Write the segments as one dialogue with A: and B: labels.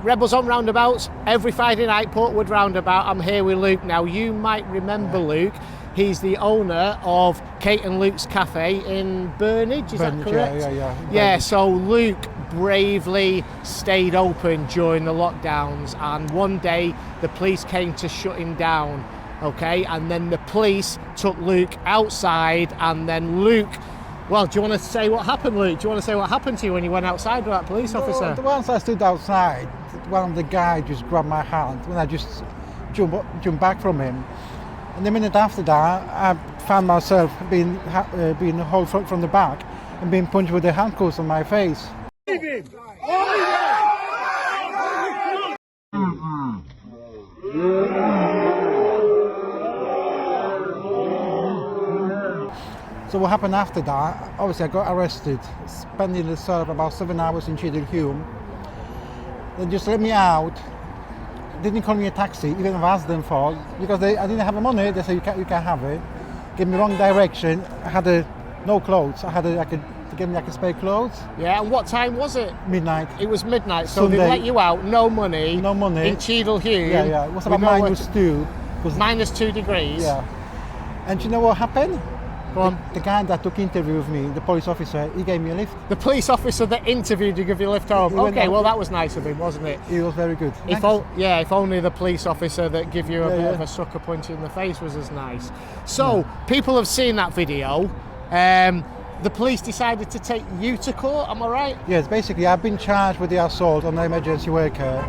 A: Rebels on Roundabouts, every Friday night, Portwood Roundabout. I'm here with Luke now. You might remember Luke. He's the owner of Kate and Luke's Cafe in Burnage, is that correct?
B: Yeah.
A: Yeah, so Luke bravely stayed open during the lockdowns, and one day the police came to shut him down, okay? And then the police took Luke outside, and then Luke... Well, do you want to say what happened, Luke? Do you want to say what happened to you when you went outside with that police officer?
B: Once I stood outside, one of the guys just grabbed my hand, and I just jumped back from him. And the minute after that, I found myself being hauled from the back and being punched with the handcuffs on my face. So what happened after that, obviously I got arrested, spending the cell about 7 hours in Cheadle Hulme. They just let me out. Didn't call me a taxi, even if I asked them for, because I didn't have the money. They said you can have it. Gave me wrong direction. I had no clothes. They gave me spare clothes.
A: Yeah, and what time was it?
B: Midnight.
A: It was midnight, so
B: Sunday.
A: they let you out, no money.
B: No money.
A: In Cheadle Hulme.
B: Yeah. It was about -2.
A: Minus 2 degrees.
B: Yeah. And you know what happened?
A: Go on.
B: The guy that took interview with me, the police officer, he gave me a lift.
A: The police officer that interviewed you give you a lift home. Okay, well that was nice of him, wasn't it?
B: He was very good.
A: If only the police officer that give you a bit of a sucker punch in the face was as nice. So, people have seen that video. The police decided to take you to court, am I right?
B: Yes, basically I've been charged with the assault on the emergency worker.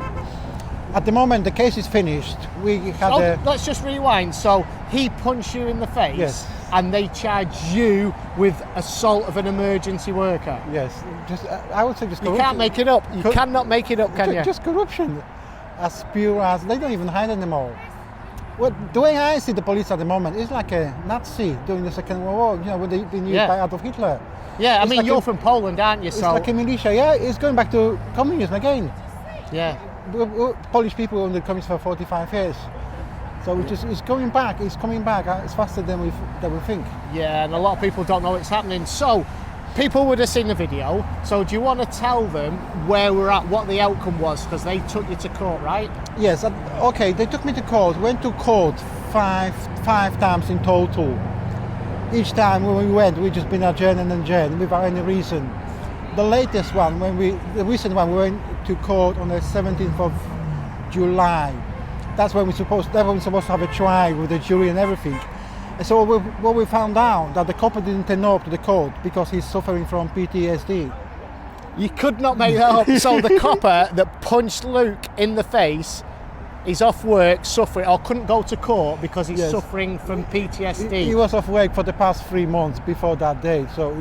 B: At the moment the case is finished. We had
A: let's just rewind. So he punched you in the face.
B: Yes.
A: And they charge you with assault of an emergency worker.
B: Yes, I would say just corruption.
A: You can't make it up. You cannot make it up, can you?
B: Just corruption, as pure as they don't even hide anymore. Well, the way I see the police at the moment is like a Nazi during the Second World War. You know, when they've been used by Adolf Hitler.
A: Yeah, I mean you're from Poland, aren't you?
B: It's like a militia. Yeah, it's going back to communism again.
A: Yeah.
B: Polish people were under communism for 45 years. So it's coming back. It's coming back. It's faster than we think.
A: Yeah, and a lot of people don't know it's happening. So, people would have seen the video. So, do you want to tell them where we're at, what the outcome was? Because they took you to court, right?
B: Yes. Okay. They took me to court. Went to court five times in total. Each time when we went, we just been adjourned without any reason. The latest one, the recent one, we went to court on the 17th of July. That's when we're supposed to have a trial with the jury and everything. And so what we found out, that the copper didn't turn up to the court because he's suffering from PTSD.
A: You could not make that up. So the copper that punched Luke in the face is off work, suffering, or couldn't go to court because he's suffering from PTSD.
B: He was off work for the past 3 months before that day. So.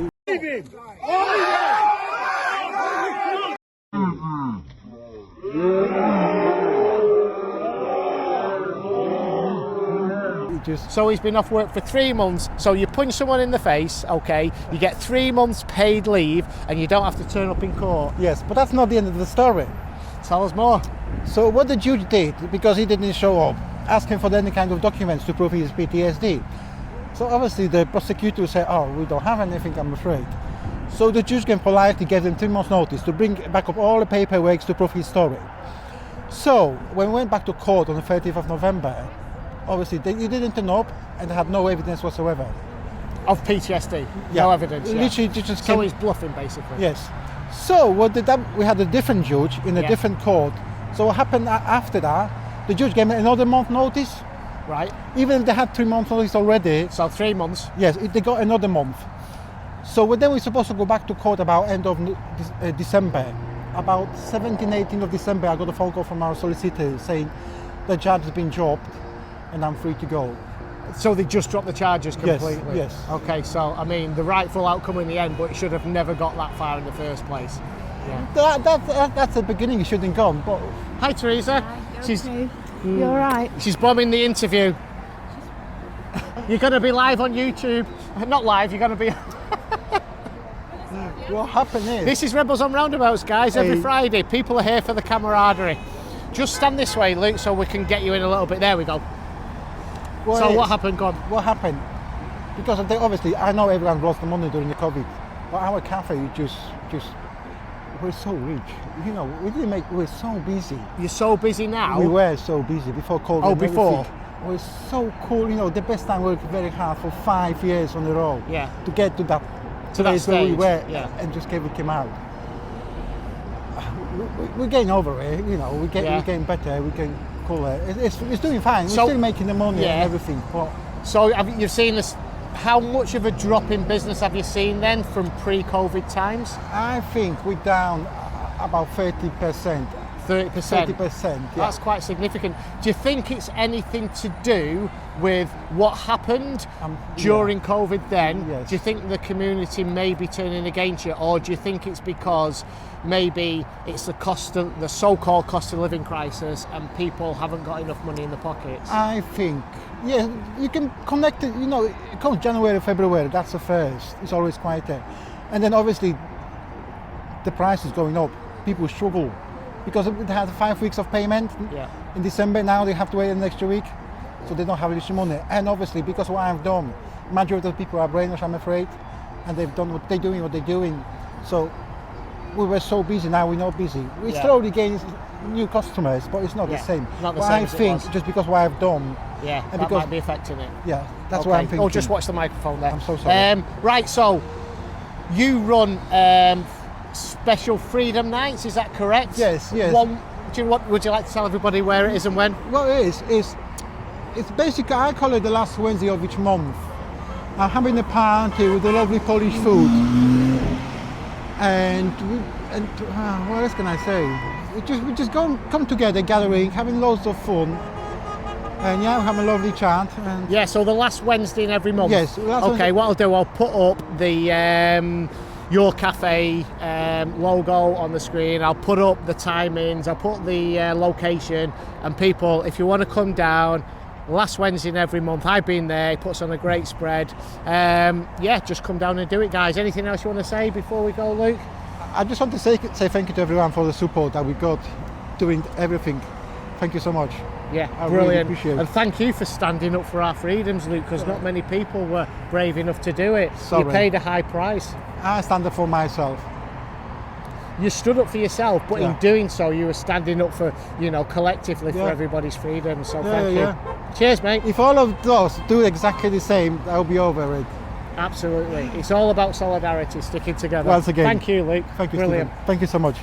A: So he's been off work for 3 months. So you punch someone in the face, okay, you get 3 months paid leave and you don't have to turn up in court.
B: Yes, but that's not the end of the story.
A: Tell us more.
B: So what the judge did, because he didn't show up, asking for any kind of documents to prove his PTSD. So obviously the prosecutor said, oh, we don't have anything, I'm afraid. So the judge can politely give him 3 months notice to bring back up all the paperwork to prove his story. So when we went back to court on the 30th of November, obviously he didn't turn up and had no evidence whatsoever.
A: Of PTSD? Yeah. No evidence?
B: Literally just
A: so he's bluffing basically?
B: Yes. So we had a different judge in a different court. So what happened after that, the judge gave me another month notice.
A: Right.
B: Even if they had 3 months notice already.
A: So 3 months?
B: Yes, they got another month. So then we're supposed to go back to court about end of December. About 17, 18 of December, I got a phone call from our solicitor saying the judge has been dropped and I'm free to go.
A: So they just dropped the charges completely?
B: Yes.
A: Okay, so I mean the rightful outcome in the end, but it should have never got that far in the first place. Yeah.
B: That's the beginning, it shouldn't have gone. But
A: hi Teresa.
C: Hi, you're right.
A: She's bombing the interview. You're going to be live on YouTube. Not live, you're going to be...
B: What happened is...
A: This is Rebels on Roundabouts, guys, every Friday. People are here for the camaraderie. Just stand this way, Luke, so we can get you in a little bit. There we go. What happened, God?
B: What happened? Because obviously, I know everyone lost the money during the COVID, but our cafe just we're so rich. You know, we're so busy.
A: You're so busy now.
B: We were so busy before COVID.
A: Oh,
B: and
A: before?
B: everything. It was so cool. You know, the best time worked very hard for 5 years on the road.
A: Yeah.
B: To get to that
A: To that
B: place where we
A: stage,
B: were,
A: yeah.
B: and just came out. We're getting over it. You know, we're getting better. We're getting cooler. It's doing fine. We're still making the money and everything. But
A: so you've seen this. How much of a drop in business have you seen then from pre-COVID times?
B: I think we're down about 30%.
A: 30%.
B: 30%. Yeah.
A: That's quite significant. Do you think it's anything to do with what happened during COVID then?
B: Yes.
A: Do you think the community may be turning against you, or do you think it's because maybe it's the so-called cost of living crisis and people haven't got enough money in the pockets?
B: I think, yeah, you can connect it, you know, it comes January, February, that's the first. It's always quieter. And then obviously the price is going up. People struggle because they had 5 weeks of payment in December. Now they have to wait an extra week, so they don't have additional money. And obviously, because what I've done, majority of people are brainwashed, I'm afraid, and they've done what they're doing. So we were so busy, now we're not busy. We slowly gain new customers, but it's not the same.
A: Not the
B: but
A: same
B: I
A: as it
B: think
A: was.
B: just because what I've done,
A: Yeah,
B: and
A: that
B: because,
A: might be affecting it.
B: yeah, that's what I'm thinking.
A: Oh, just watch the microphone there.
B: I'm so sorry.
A: Right, so you run special Freedom Nights, is that correct?
B: Yes.
A: Would you like to tell everybody where it is and when?
B: Well, it's basically, I call it the last Wednesday of each month. I'm having a party with the lovely Polish food, and what else can I say? We just come together, gathering, having loads of fun, and having a lovely chat. And
A: so the last Wednesday in every month.
B: Yes.
A: Okay, what I'll do, I'll put up the Your Cafe logo on the screen. I'll put up the timings. I'll put the location, and people, if you want to come down. Last Wednesday in every month, I've been there. He puts on a great spread. Just come down and do it, guys. Anything else you want to say before we go, Luke?
B: I just want to say thank you to everyone for the support that we got doing everything. Thank you so much.
A: Yeah,
B: I
A: brilliant.
B: really appreciate it.
A: And thank you for standing up for our freedoms, Luke, because not many people were brave enough to do it.
B: Sorry.
A: You paid a high price.
B: I stand up for myself.
A: You stood up for yourself, but in doing so, you were standing up for, collectively for everybody's freedom. So thank you. Cheers, mate.
B: If all of those do exactly the same, I'll be over it.
A: Absolutely. It's all about solidarity, sticking together.
B: Once again.
A: Thank you, Luke.
B: Thank you,
A: Brilliant.
B: Stephen. Thank you so much.